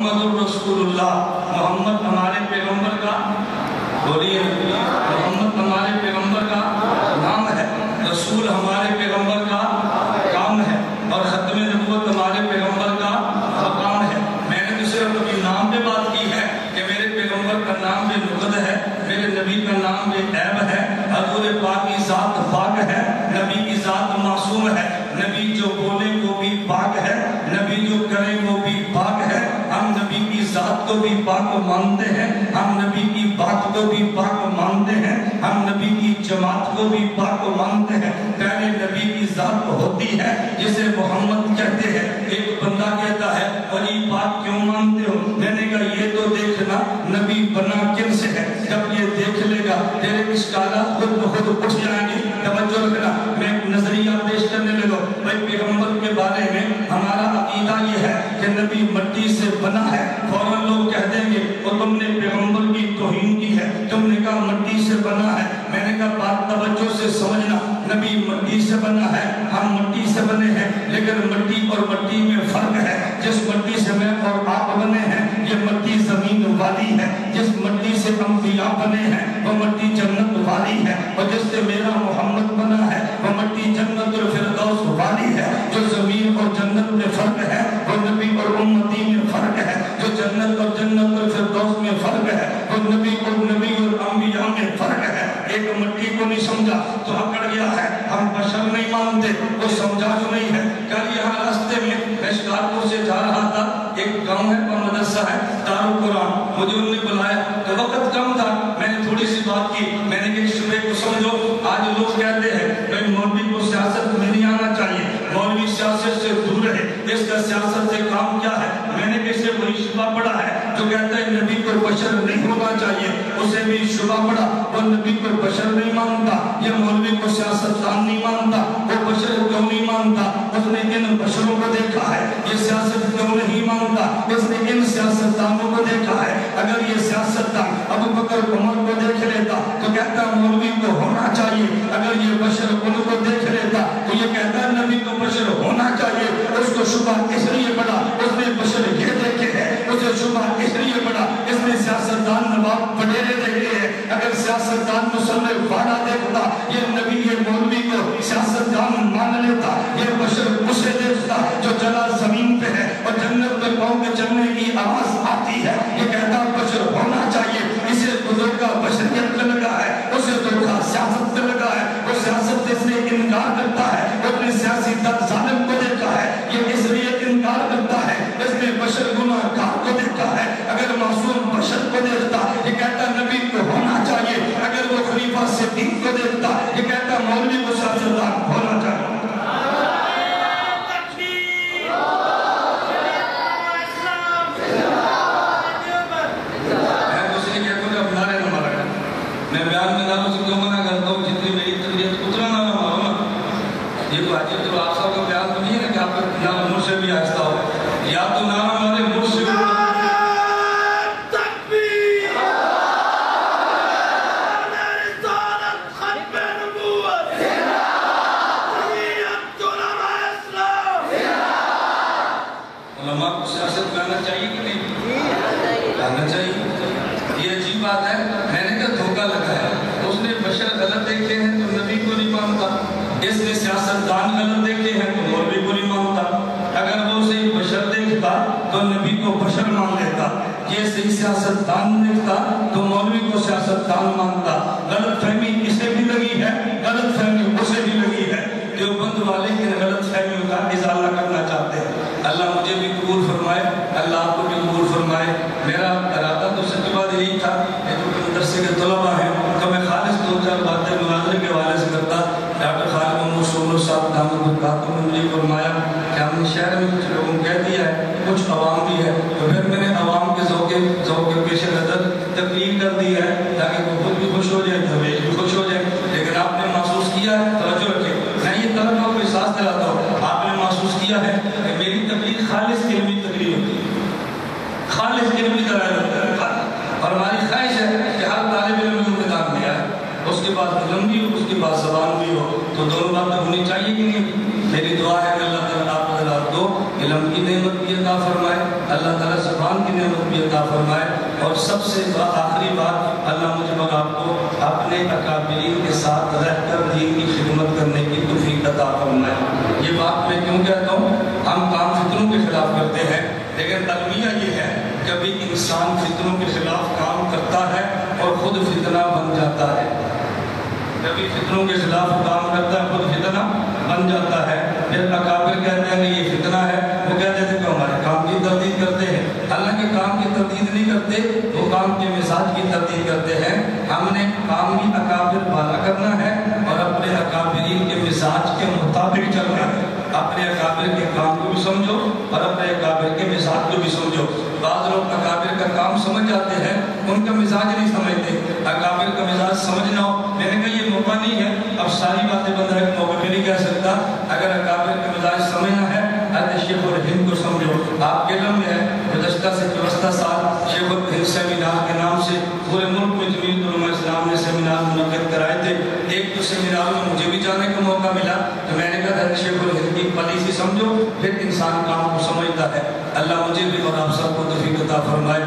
محمد رسول اللہ، محمد ہمارے پیغمبر کا، بولیے محمد ہمارے پیغمبر کا نام ہے، رسول ہمارے پیغمبر کا کام ہے، اور ختم نبوت ہمارے پیغمبر کا مقام ہے۔ میں نے تو صرف اپنی نام پہ بات کی ہے کہ میرے پیغمبر کا نام بے نقد ہے، میرے نبی کا نام بے عیب ہے، حضور پاک کی ذات پاک ہے، نبی کی ذات معصوم ہے، نبی جو بولے وہ بھی پاک ہے، نبی جو کرے وہ بھی پاک ہے۔ ہم نبی کی ذات کو بھی پاک مانتے ہیں، ہم نبی کی بات کو بھی پاک مانتے ہیں، ہم نبی کی جماعت کو بھی پاک مانتے ہیں۔ پہلے نبی کی ذات ہوتی ہے جسے محمد کہتے ہیں۔ ایک بندہ کہتا ہے اور یہ پاک کیوں مانتے ہو؟ میں نے کہا یہ تو دیکھنا نبی بنا کن سے ہے، جب یہ دیکھ لے گا تیرے اشکالات خود بخود اٹھ جائیں گے۔ توجہ رکھنا، میں نظریہ پیش کرنے لگا۔ بھائی پیغمبر کے بارے میں ہمارا عقیدہ یہ ہے کہ نبی مٹی سے بنا ہے۔ فوراً لوگ کہہ دیں گے اور تم نے پیغمبر کی توہین کی ہے، تم نے کہا مٹی سے بنا ہے۔ میں نے کہا بات توجہ سے سمجھنا، نبی مٹی سے بنا ہے، ہم مٹی سے بنے ہیں، لیکن مٹی اور مٹی میں فرق ہے۔ جس مٹی سے میں اور آپ بنے ہیں یہ مٹی زمین والی ہے، جس مٹی سے انبیاء بنے ہیں وہ مٹی جنت والی ہے، اور جس سے میرا محمد بنا ہے وہ مٹی جنت الفردوس والی ہے۔ جو زمین اور جنت میں فرق ہے وہ نبی اور امتی میں فرق ہے، جو جنت اور جنت الفردوس میں فرق ہے وہ نبی اور انبیاء میں فرق ہے۔ ایک مٹی کو نہیں سمجھا تو اکڑ گیا ہے، ہم بشر نہیں مانتے، وہ سمجھا جو نہیں ہے۔ کل یہاں راستے میں میں شکارپور سے جا رہا تھا، ایک گاؤں ہے اور مدرسہ ہے دارالقرآن، مجھے انہوں نے بلایا تو وقت کم تھا، میں نے تھوڑی سی بات کی۔ میں نے کہا شبے کو سمجھو، آج لوگ کہتے ہیں کہ مولوی کو سیاست میں نہیں آنا چاہیے، مولوی سیاست سے دور رہے، اس کا سیاست سے کام کیا ہے؟ میں نے کسی وہی شبہ پڑھا ہے جو کہتا ہے نبی کو بشر نہیں ہونا چاہیے، اسے بھی شبہ پڑھا، وہ نبی کو بشر نہیں مانتا، یہ مولوی کو سیاستدان نہیں مانتا، وہ بشر کیوں نہیں مانتا؟ اس نے ان بشروں کو دیکھا ہے، یہ سیاست کیوں نہیں مانتا؟ اس نے ان سیاستدانوں کو دیکھا ہے۔ اگر یہ سیاستدان ابو بکر عمر کو دیکھ لیتا تو کہتا مولوی کو ہونا چاہیے، اگر یہ بشر ان کو دیکھ لیتا تو یہ کہتا نبی کو بشر ہونا چاہیے۔ اس کو شبہ اس لیے پڑا اس نے بشر یہ دیکھے ہیں، اسے شبہ اس لیے پڑا اس نے سیاستدان نواب وڈیرے دیکھے ہیں۔ اگر سیاستدان مصنف واڑہ دیکھتا یہ نبی یہ مولوی کو سیاستدان مان لیتا، یہ بشر اسے دیکھتا جو جلا زمین پہ ہے اور جنت میں پاؤں کے چلنے کی آواز آتی ہے، یہ کہتا بشر ہونا چاہیے۔ اسے بزرگ کا بشریت پہ لگا ہے، اسے دھوکہ سیاست پہ لگا ہے، وہ سیاست اس نے انکار کرتا ہے، وہ اپنے سیاسی ظالم کو دیکھا ہے، یہ اس لیے انکار کرتا ہے اس نے بشر گناہ گار کو دیکھا ہے۔ اگر معصوم بشر کو دیکھتا یہ کہتا نبی کو ہونا چاہیے، اگر وہ خلیفہ صدیق کو دیکھتا یہ کہتا مولوی کو سیاستدان ہونا چاہیے۔ میں بیان میں ناروں سے کیوں منع کرتا ہوں؟ جتنی میری تقریب اتنا نہ مارو نا، یہ تو عجیب تو آپ صاحب کا بیان تو نہیں ہے نا کہ آپ کا نام مجھ سے بھی آہستہ ہو، یا تو نام ہمارے مجھ سے علماء کو سیاست میں آنا چاہیے کہ نہیں آنا چاہیے؟ یہ عجیب بات ہے۔ میں نے کہا دھوکہ لگا ہے، اس نے بشر غلط دیکھے ہیں تو نبی کو نہیں مانتا، اس نے سیاستدان غلط دیکھے ہیں تو مولوی کو نہیں مانتا۔ اگر وہ صحیح بشر دیکھتا تو نبی کو بشر مان لیتا، یہ صحیح سیاستدان دیکھتا تو مولوی کو سیاستدان مانتا۔ غلط فہمی اسے بھی لگی ہے، غلط فہمی اسے بھی لگی ہے۔ دیوبند والے ان غلط فہمیوں کا ازالہ کرنا چاہتے ہیں۔ اللہ مجھے بھی قبول فرمائے، اللہ آپ کو بھی قبول فرمائے۔ میرا ارادہ تو سچ بات یہی تھا کہ جو مدرسے کے طلباء ہیں تو میں خالص دو چار باتیں مناظرے کے حوالے سے کرتا۔ ڈاکٹر خالد محمود شولو صاحب دامت برکاتہ نے مجھے فرمایا کہ ہم نے شہر میں کچھ لوگوں کہہ دیا ہے، کچھ عوام بھی ہے، تو پھر میں نے عوام کے ذوق کے پیش نظر تقریر کر دی ہے تاکہ وہ خود بھی خوش ہو جائے، درویش بھی خوش ہو جائے۔ لیکن آپ نے محسوس کیا ہے، توجہ رکھیں، میں یہ طلباء کو احساس دلاتا ہوں، آپ نے محسوس کیا ہے کہ میری تقریر خالص علمی تقریر ہوتی ہے، خالص علمی دلائل ہوتا ہے، اور ہماری خواہش ہے کہ ہر طالب علم میں میدان میں آئے، اس کے بعد علم بھی ہو، اس کے بعد زبان بھی ہو، تو دونوں باتیں ہونی چاہیے کہ نہیں؟ میری دعا ہے کہ اللہ تعالیٰ آپ کو علم کی نعمت بھی عطا فرمائے، اللہ تعالیٰ سے زبان کی نعمت بھی عطا فرمائے، اور سب سے آخری بات، اللہ مجھے اور آپ کو اپنے اکابرین کے ساتھ رہ کر دین کی خدمت کرنے کی توفیق عطا فرمائے۔ یہ بات میں کیوں کہتا ہوں؟ ہم کام فتنوں کے خلاف کرتے ہیں، لیکن المیہ یہ ہے کبھی انسان فتنوں کے خلاف کام کرتا ہے اور خود فتنہ بن جاتا ہے، کبھی فتنوں کے خلاف کام کرتا ہے خود فتنہ بن جاتا ہے۔ پھر اکابر کہتے ہیں کہ یہ فتنہ ہے، وہ کہتے ہیں کہ ہمارے کام کی تردید کرتے ہیں، حالانکہ کام کی تردید نہیں کرتے، وہ کام کے مزاج کی تردید کرتے ہیں۔ ہم نے کام بھی اکابر والا کرنا ہے اور اپنے اکابرین کے مزاج کے مطابق چلنا ہے۔ اپنے اکابر کے کام کو بھی سمجھو اور اپنے اکابر کے مزاج کو بھی سمجھو۔ بعض لوگ اکابر کا کام سمجھ جاتے ہیں، ان کا مزاج نہیں سمجھتے۔ اکابر کا مزاج سمجھنا ہو، میں نے کہا یہ موقع نہیں ہے، اب ساری باتیں بندہ ایک موقع پہ نہیں کہہ سکتا۔ اگر اکابر کا مزاج سمجھنا ہے، شیخ الہند کو سمجھو۔ آپ کے علم میں ہے گزشتہ سے 64 سال شیخ الہند سیمینار کے نام سے پورے ملک میں جمعیت علماء اسلام نے سیمینار منعقد کرائے تھے۔ ایک تو سیمینار میں مجھے بھی جانے کا موقع ملا، تو میں نے کہا تھا شیخ الہند کی پالیسی سمجھو، پھر انسان کام کو سمجھتا ہے۔ اللہ مجھے بھی اور آپ سب کو توفیق عطا فرمائے۔